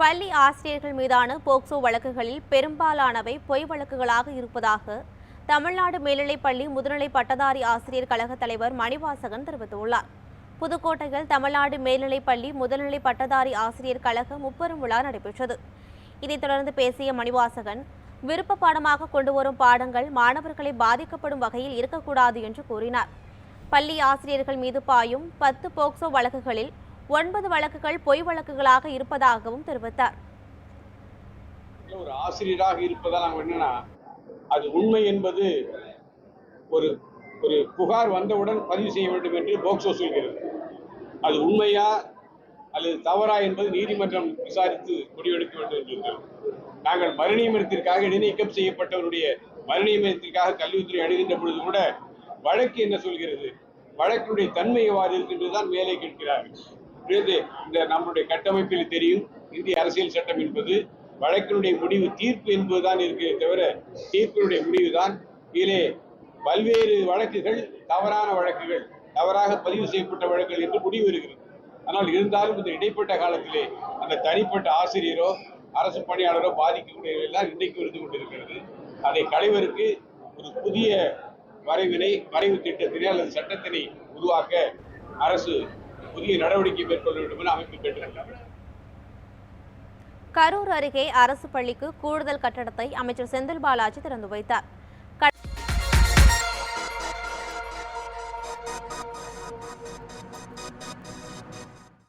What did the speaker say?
பள்ளி ஆசிரியர்கள் மீதான போக்சோ வழக்குகளில் பெரும்பாலானவை பொய் வழக்குகளாக இருப்பதாக தமிழ்நாடு மேல்நிலைப்பள்ளி முதுநிலை பட்டதாரி ஆசிரியர் கழக தலைவர் மணிவாசகன் தெரிவித்துள்ளார். புதுக்கோட்டையில் தமிழ்நாடு மேல்நிலைப்பள்ளி முதுநிலை பட்டதாரி ஆசிரியர் கழக முப்பெரும் விழா நடைபெற்றது. இதைத் தொடர்ந்து பேசிய மணிவாசகன், விருப்ப பாடமாக கொண்டுவரும் பாடங்கள் மாணவர்களை பாதிக்கப்படும் வகையில் இருக்கக்கூடாது என்று கூறினார். பள்ளி ஆசிரியர்கள் மீது பாயும் 10 போக்சோ வழக்குகளில் 9 வழக்குகள் பொய் வழக்குகளாக இருப்பதாகவும் தெரிவித்தார். ஒரு ஆசிரியராக இருப்பதால் நம்ம என்னன்னா, அது உண்மை என்பது ஒரு ஒரு புகார் வந்தவுடன் பதிவு செய்ய வேண்டும் என்று போக்சோ சொல்கிறது. அது உண்மையா அல்லது தவறா என்பது நீதிமன்றம் விசாரித்து முடிவெடுக்க வேண்டும் என்று நாங்கள் மறுநியமனத்திற்காக இடைநீக்கம் செய்யப்பட்டவருடைய மறுநியமனத்திற்காக கல்வித்துறை அணுகின்ற பொழுது கூட வழக்கு என்ன சொல்கிறது, வழக்கினுடைய தன்மை எவ்வாறு இருக்கின்றதுதான் மேலே கேட்கிறார்கள். இந்த நம்முடைய கட்டமைப்பில் தெரியும், இந்திய அரசியல் சட்டம் என்பது வழக்கினுடைய முடிவு தீர்ப்பு என்பதுதான் இருக்கிறே தவிர தீர்ப்பினுடைய முடிவுதான். கீழே பல்வேறு வழக்குகள் தவறான வழக்குகள், தவறாக பதிவு செய்யப்பட்ட வழக்குகள் என்று முடிவு இருக்கிறது. ஆனால் இருந்தாலும் இந்த இடைப்பட்ட காலத்திலே அந்த தனிப்பட்ட ஆசிரியரோ அரசு பணியாளரோ பாதிக்கக்கூடியவெல்லாம் இன்றைக்கு இருந்து கொண்டிருக்கிறது. அதை களைவதற்கு ஒரு புதிய வரைவு திட்டத்தினை அல்லது சட்டத்தினை உருவாக்க அரசு புதிய நடவடிக்கை மேற்கொள்ள வேண்டும் என அமைப்பு கேட்டுக்கொண்டார். கரூர் அருகே அரசு பள்ளிக்கு கூடுதல் கட்டடத்தை அமைச்சர் செந்தில் பாலாஜி திறந்து வைத்தார்.